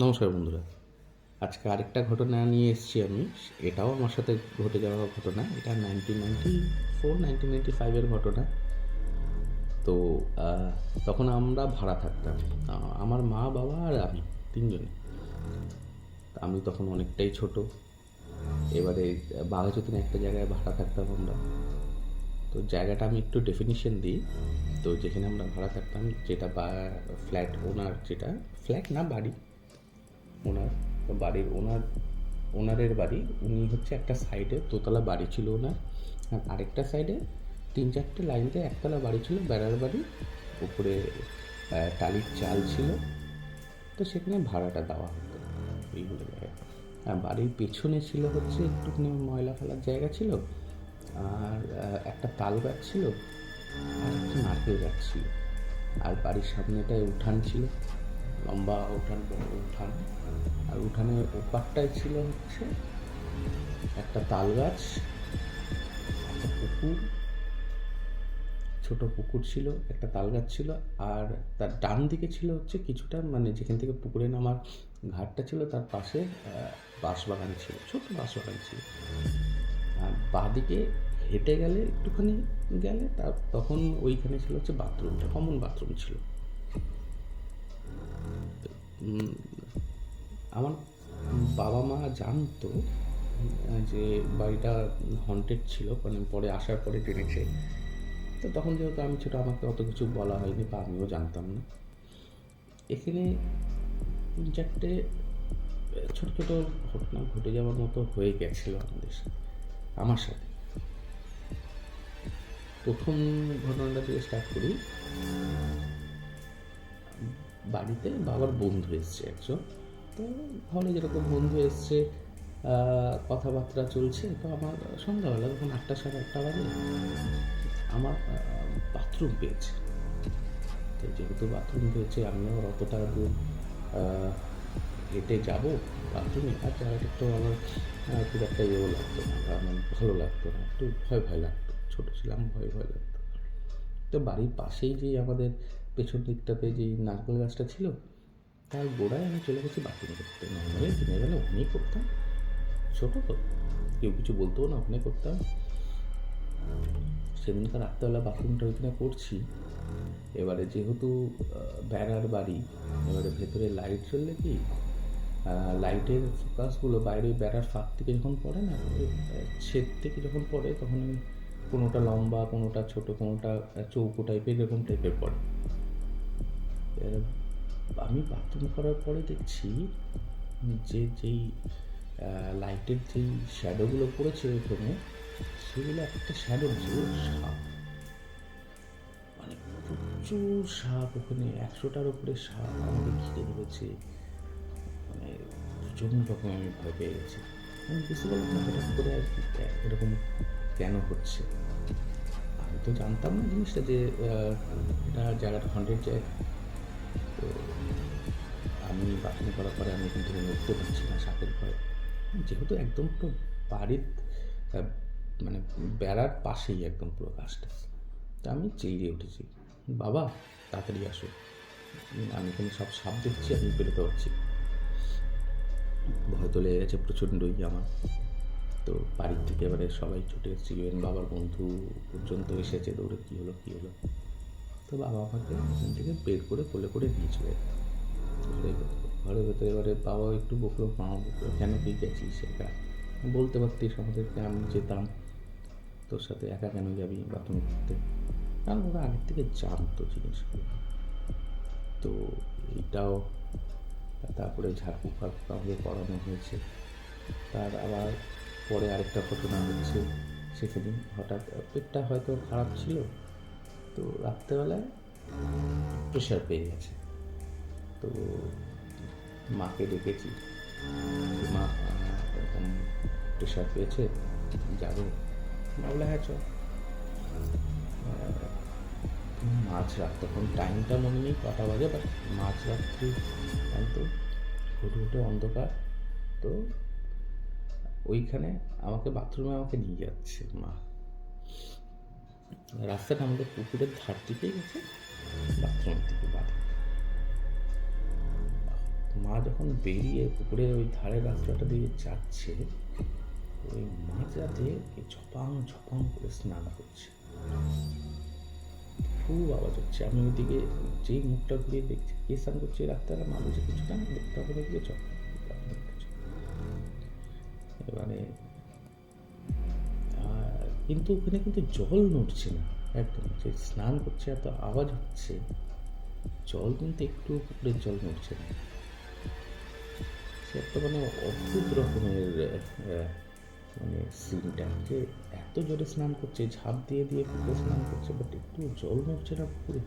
নমস্কার বন্ধুরা। আজকে আরেকটা ঘটনা নিয়ে এসেছি আমি। এটাও আমার সাথে ঘটে যাওয়া ঘটনা। এটা 1994-1995 ঘটনা। তো তখন আমরা ভাড়া থাকতাম। আমার মা, বাবা আর আমি ৩ জনে। আমি তখন অনেকটাই ছোট। এবারে বাঘাযতীনে একটা জায়গায় ভাড়া থাকতাম আমরা। তো জায়গাটা আমি একটু ডেফিনিশন দিই। তো যেখানে আমরা ভাড়া থাকতাম, যেটা ফ্ল্যাট ওনার, যেটা ফ্ল্যাট না বাড়ি ওনার, তো বাড়ির ওনারের বাড়ি, উনি হচ্ছে একটা সাইডে দোতলা বাড়ি ছিল ওনার, আর আরেকটা সাইডে ৩-৪টে লাইনতে একতলা বাড়ি ছিল, বেড়ার বাড়ি, উপরে টালির চাল ছিল। তো সেখানে ভাড়াটা দেওয়া হতো এইগুলো জায়গায়। আর বাড়ির পেছনে ছিল হচ্ছে একটুখানি ময়লা ফেলার জায়গা ছিল, আর একটা তাল গাছ ছিল, আর একটা নারকেল গাছ ছিল। আর বাড়ির সামনেটায় উঠান ছিল, লম্বা উঠান, বড় উঠান। আর উঠানের ওপারটায় ছিল হচ্ছে একটা তাল গাছ, একটা পুকুর, ছোট পুকুর ছিল, একটা তাল গাছ ছিল। আর তার ডান দিকে ছিল হচ্ছে কিছুটা, মানে যেখান থেকে পুকুরে নামার ঘাটটা ছিল তার পাশে বাঁশবাগান ছিল, ছোট বাঁশবাগান ছিল। আর বাঁদিকে হেঁটে গেলে একটুখানি গেলে তখন ওইখানে ছিল হচ্ছে বাথরুমটা, কমন বাথরুম ছিল। উম, আমার বাবা মা জানতো যে বাড়িটা হন্টেড ছিল, মানে পরে আসার পরে জেনেছে। তো তখন যেহেতু আমি ছোটো, আমাকে অত কিছু বলা হয়নি বা আমিও জানতাম না। এখানে ৩-৪টে ছোটো ছোটো ঘটনা ঘটে যাওয়ার মতো হয়ে গেছিলো আমাদের সাথে, আমার সাথে। প্রথম ঘটনাটা থেকে স্টার্ট করি। বাড়িতে বাবার বন্ধু এসছে একজন। তো ঘরে যেরকম বন্ধু এসছে, কথাবার্তা চলছে। তো আমার সন্ধ্যাবেলা তখন ৮টা, সাড়ে ৮টা বাজে, আমার বাথরুম পেয়েছে। তো যেহেতু বাথরুম পেয়েছে, আমিও অতটা দূর হেঁটে যাবো বাথরুমে, আর জায়গাটা একটু আমার খুব একটা ইয়েও লাগতো না, বা আমার ভালো লাগতো না, একটু ভয় ভয় লাগতো, ছোটো ছিলাম, ভয় ভয় লাগতো। তো বাড়ির পাশেই যে আমাদের পেছন দিকটাতে যেই নারকেল গাছটা ছিল, তার গোড়ায় আমি চলে গেছি বাথরুম করতে। নর্মালি দিনের বেলা ওখানেই করতাম, ছোটো তো, কেউ কিছু বলতেও না, ওখানে করতাম। সেদিনকার রাত্রেবেলা বাথরুমটা ওইখানে করছি। এবারে যেহেতু বেড়ার বাড়ি, এবারে ভেতরে লাইট জ্বললে কি, লাইটের ফোকাসগুলো বাইরে বেড়ার ফাঁক থেকে যখন পড়ে না, ওই ছেদ থেকে যখন পড়ে, তখন ওই কোনোটা লম্বা, কোনোটা ছোট, কোনোটা চৌকো টাইপের, এরকম টাইপের পড়ে। আমি বাথরুম করার পরে দেখছি যে যেই লাইটের যেই শ্যাডোগুলো পড়েছে ওখানে, সেগুলো একটা শ্যাডো ছিল সাপ। মানে প্রচুর সাপ ওখানে, ১০০টার উপরে সাপ আমাকে ঘিরে ধরেছে। মানে প্রচণ্ড রকম আমি ভয় পেয়ে গেছি। আমি বুঝতে পারলাম না হঠাৎ করে আর কি এরকম কেন হচ্ছে। আমি তো জানতাম না জিনিসটা, যে এটা জায়গাটা হন্টেড জায়গা। তো আমি বাথরুম করার পরে আমি কিন্তু নড়তে পারছি না সাপের ভয়ে। যেহেতু একদম পুরো বাড়ির মানে বেড়ার পাশেই একদম পুরো গাছটা। তা আমি চিল্লিয়ে উঠেছি, বাবা তাড়াতাড়ি আসো, আমি এখানে সব সাপ দেখছি, আমি বেরোতে পারছি। ভয় তো লেগে গেছে প্রচণ্ডই আমার। তো বাড়ির থেকে এবারে সবাই ছুটে এসেছে, ইভেন বাবার বন্ধু পর্যন্ত এসেছে দৌড়ে, কী হলো কী হলো। তো বাবা আমাকে ওখান থেকে বের করে কোলে করে নিয়ে চলে ঘরের ভেতরে। এবারে বাবা একটু বকলো, মা বকলো, কেন কি গেছিস একা, বলতে পারতিস আমাদেরকে, আমি যেতাম তোর সাথে, একা কেন যাবি বাথরুম করতে। কারণ ওরা আগের থেকে জানতো জিনিসগুলো। তো এইটাও, তারপরে ঝাড়ফুঁক ফাড়ফুঁক আমাকে করানো হয়েছে। তার আবার পরে আরেকটা ঘটনা হচ্ছে, সেদিন হঠাৎ পেটটা হয়তো খারাপ ছিল, তো রাত্রেবেলায় প্রেশার পেয়ে গেছে। তো মাকে ডেকেছি, মা এরকম প্রেশার পেয়েছে, যাবো। মা বলে হ্যাঁ চল। মাঝরাত, তখন টাইমটা মনে নেই কটা বাজে, বাট মাঝরাত্রি একদম হুটে হুটে অন্ধকার। তো ওইখানে আমাকে বাথরুমে আমাকে নিয়ে যাচ্ছে মা। রাস্তাটা আমাদের পুকুরের ধার দিকেই গেছে, বাথরুমের দিকে বাড়ি। মা যখন বেরিয়ে পুকুরে ওই ধারের রাস্তাটা দিয়ে যাচ্ছে, ওই মাঝরাতে ঝপাং ঝপাং করে স্নান করছে, খুব আওয়াজ হচ্ছে। আমি ওইদিকে যেই মুখটা ঘুরিয়ে দেখছি কে স্নান করছে রাস্তাটা, মা বলছে কিছু না, দেখতে হবে না, চল। মানে কিন্তু ওখানে কিন্তু জল নড়ছে না একদম, যে স্নান করছে এত আওয়াজ হচ্ছে, জল কিন্তু একটু পুকুরের জল নড়ছে না। সে একটা মানে অদ্ভুত রকমের মানে সিনটা, যে এত জোরে স্নান করছে, ঝাঁপ দিয়ে দিয়ে পুকুরে স্নান করছে, বাট একটু জল নড়ছে না পুকুরে,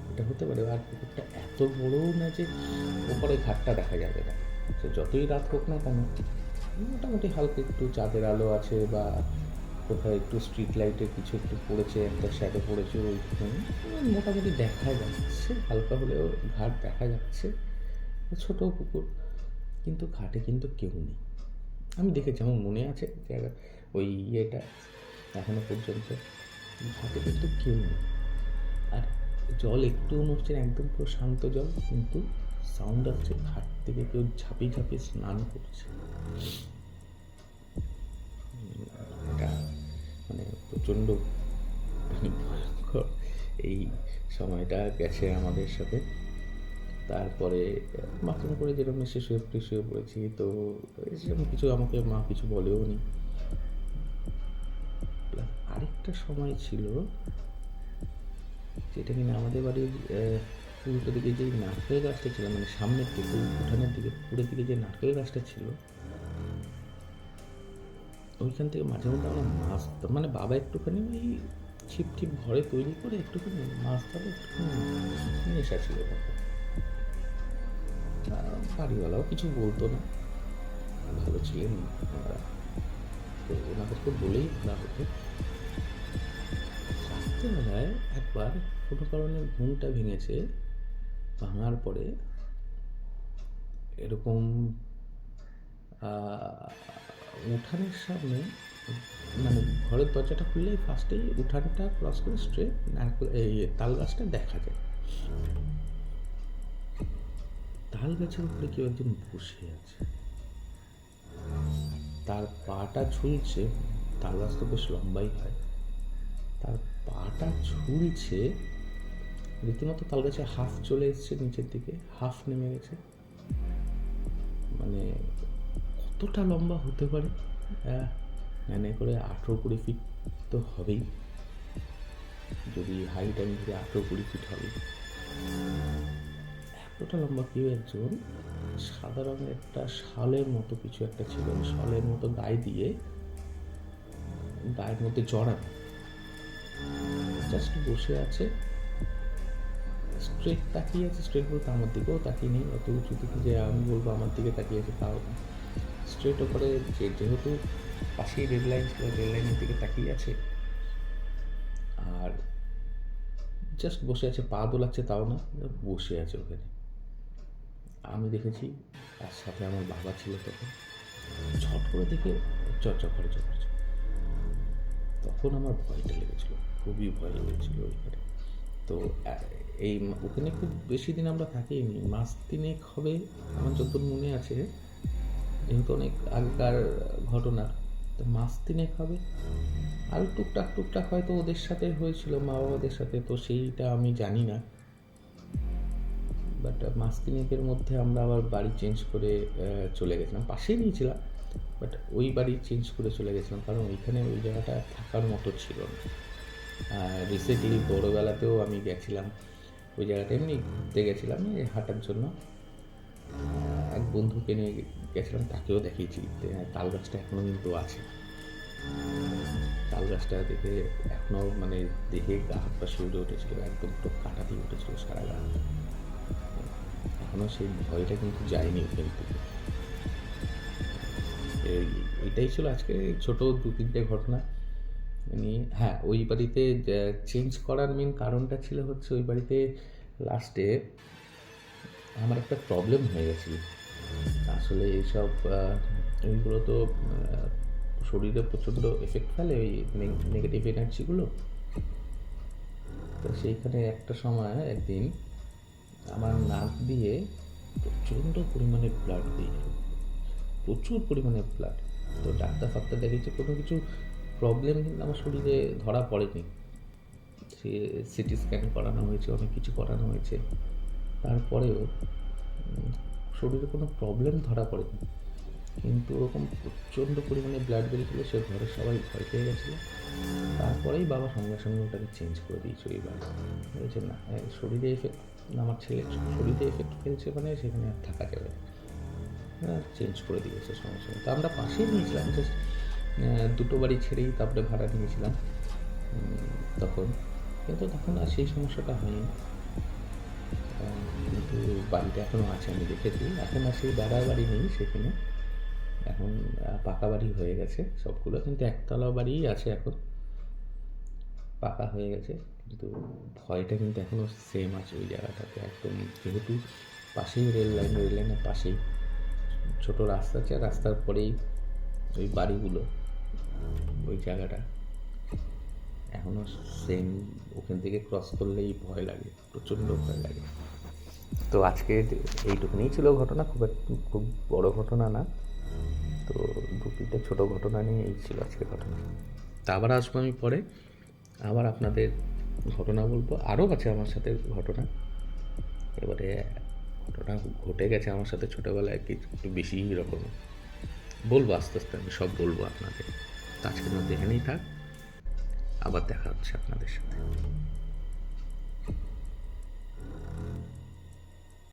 এটা হতে পারে? আর পুকুরটা এত বড়ও না যে ওপরে ঘাটটা দেখা যাবে না, সে যতই রাত হোক না কেন মোটামুটি হালকা একটু চাঁদের আলো আছে, বা কোথাও একটু স্ট্রিট লাইটের কিছু একটু পড়েছে, একটা শ্যাডো পড়েছে, ওইখানে মোটামুটি দেখা যাচ্ছে, হালকা হলেও ঘাট দেখা যাচ্ছে, ছোটো পুকুর, কিন্তু ঘাটে কিন্তু কেউ নেই। আমি দেখেছি, আমার মনে আছে ওই ইয়েটা এখনো পর্যন্ত, ঘাটে কিন্তু কেউ নেই, আর জল একটু নড়ছে না, একদম পুরো শান্ত জল, কিন্তু সাউন্ড আসছে ঘাট থেকে কেউ ঝাঁপিয়ে ঝাঁপিয়ে স্নান করছে। এটা মানে প্রচণ্ড ভয়ঙ্কর এই সময়টা গেছে আমাদের সাথে। তারপরে বাথরুম করে যেরকম এসে শুয়ে পড়েছি, তো সেরকম কিছু আমাকে মা কিছু বলেও নি। আরেকটা সময় ছিল যেটা কিনা আমাদের বাড়ির উল্টো দিকে যে নারকেল গাছটা ছিল, মানে সামনের দিকে উঠানের দিকে পুকুরের দিকে যে নারকেল গাছটা ছিল, ওইখান থেকে মাঝে মধ্যে আমরা মাছ, মানে বাবা একটুখানি ওই ছিপ টিপ ঘরে তৈরি করে একটুখানি মাছ ধরে একটুখানি নেশা ছিল তখন। বাড়িওয়ালাও কিছু বলতো না, ভালো ছিলেন ওনারা, তো ওনাদেরকে বলেই না হতো। রাত্রেবেলায় একবার কোনো কারণে ঘুমটা ভেঙেছে, ভাঙার পরে এরকম উঠানের সামনে, মানে ঘরের দরজাটা খুললেই ফার্স্টেই উঠানটা ক্রস করে স্ট্রেট এই তাল গাছটা দেখা যায়। তাল গাছের উপরে কেউ একজন বসে আছে, তার পাটা ঝুলছে, তাল গাছ তো বেশ লম্বাই হয়, তার পাটা ঝুলছে রীতিমতো, তাল গাছে হাফ চলে এসছে নিচের দিকে, হাফ নেমে গেছে। মানে কতটা লম্বা হতে পারে, মানে করে 18-20 ফিট তো হবেই, যদি হাইট আমি ধরে 18-20 ফিট হবে। এতটা লম্বা কেউ একজন, সাদা রঙের একটা শালের মতো কিছু একটা ছিল, শালের মতো গায়ে দিয়ে, গায়ের মধ্যে জড়ানো, জাস্ট বসে আছে, স্ট্রেট তাকিয়ে আছে। স্ট্রেট বলতে আমার দিকেও তাকিয়ে নেই, অত উঁচু দিকে যে আমি বলবো আমার দিকে তাকিয়ে আছে তাও না, স্ট্রেট ওপরে, যেহেতু পাশেই রেল লাইন ছিল, রেল লাইনের দিকে তাকিয়ে আছে, আর জাস্ট বসে আছে, পা দোলাচ্ছে তাও না, বসে আছে ওখানে। আমি দেখেছি, তার সাথে আমার বাবা ছিল তখন, ছট করে দেখে চর্চা করে। তখন আমার ভয়টা লেগেছিল, খুবই ভয় লেগেছিল ওইখানে। তো এই ওখানে খুব বেশি দিন আমরা থাকিনি, মাস 3 হবে আমার যতদূর মনে আছে, যেহেতু অনেক আগেকার ঘটনা, তো মাস 3 হবে। আর টুকটাক হয়তো ওদের সাথে হয়েছিল, মা বাবাদের সাথে, তো সেইটা আমি জানি না। বাট মাস 3 মধ্যে আমরা আবার বাড়ি চেঞ্জ করে চলে গেছিলাম, পাশেই নিয়েছিলাম, বাট ওই বাড়ি চেঞ্জ করে চলে গেছিলাম, কারণ ওইখানে ওই জায়গাটা থাকার মতো ছিল না। রিসেন্টলি বড়োবেলাতেও আমি গেছিলাম ওই জায়গাটা, এমনি ঘুরতে গেছিলাম হাঁটার জন্য, এক বন্ধুকে নিয়ে গেছিলাম, তাকেও দেখিয়েছি তাল গাছটা এখনও কিন্তু আছে। তাল গাছটা দেখে এখনও মানে দেখে গা হাত পা শিউরে উঠেছিল, একদম তো কাটা দিয়ে উঠেছিল সারা গা, এখনও সেই ভয়টা কিন্তু যায়নি ওখান থেকে। এটাই ছিল আজকে ছোট 2-3টে ঘটনা নিয়ে। হ্যাঁ, ওই বাড়িতে চেঞ্জ করার মেন কারণটা ছিল হচ্ছে, ওই বাড়িতে লাস্টে আমার একটা প্রবলেম হয়ে গেছিল। আসলে এইসব এইগুলো তো শরীরে প্রচণ্ড এফেক্ট ফেলে, ওই নেগেটিভ এনার্জিগুলো। তো সেইখানে একটা সময় একদিন আমার নাক দিয়ে প্রচণ্ড পরিমাণে ব্লাড বেরিয়েছিল, প্রচুর পরিমাণে ব্লাড। তো ডাক্তার ফাক্তার দেখেছে, কোনো কিছু প্রবলেম কিন্তু আমার শরীরে ধরা পড়েনি। সে সিটি স্ক্যান করানো হয়েছে, অনেক কিছু করানো হয়েছে, তারপরেও শরীরে কোনো প্রবলেম ধরা পড়েনি। কিন্তু ওরকম প্রচণ্ড পরিমাণে ব্লাড বেরিয়েছিল, সে ঘরের সবাই ভয় পেয়ে গেছিলো। তারপরেই বাবা সঙ্গে সঙ্গে ওটাকে চেঞ্জ করে দিয়েছে। এইবার বলছে না, শরীরে এফেক্ট, আমার ছেলে শরীরে এফেক্ট ফেলছে, মানে সেখানে আর থাকা যাবে না, হ্যাঁ চেঞ্জ করে দিয়েছে সঙ্গে সঙ্গে। তো আমরা পাশেই নিয়েছিলাম, জাস্ট দুটো বাড়ি ছেড়েই তারপরে ভাড়া নিয়েছিলাম তখন। কিন্তু তখন আর সেই সমস্যাটা হয়নি। কিন্তু বাড়িটা এখনও আছে, আমি দেখেছি। এখন আর সেই দাদার বাড়ি নেই সেখানে, এখন পাকা বাড়ি হয়ে গেছে সবগুলো, কিন্তু একতলা বাড়িই আছে এখন, পাকা হয়ে গেছে। কিন্তু ভয়টা কিন্তু এখনও সেম আছে ওই জায়গাটাতে একদম, যেহেতু পাশেই রেল লাইনের পাশেই ছোটো রাস্তা আছে, আর রাস্তার পরেই ওই বাড়িগুলো, ওই জায়গাটা এখনও সেম। ওখান থেকে ক্রস করলেই ভয় লাগে, প্রচণ্ড ভয় লাগে। তো আজকে এইটুকুনি ছিল ঘটনা, খুব বড় ঘটনা না। তো দু তিনটে ছোটো ঘটনা নিয়ে এই ছিল আজকে ঘটনা। তা আবার আসবো আমি পরে, আবার আপনাদের ঘটনা বলবো। আরও আছে আমার সাথে ঘটনা, এবারে ঘটনা ঘটে গেছে আমার সাথে ছোটোবেলায়, একটু বেশি রকম বলবো, আস্তে আস্তে আমি সব বলবো আপনাদের। তো আজকের মধ্যে এখানেই থাক, আবার দেখা হচ্ছে আপনাদের সাথে।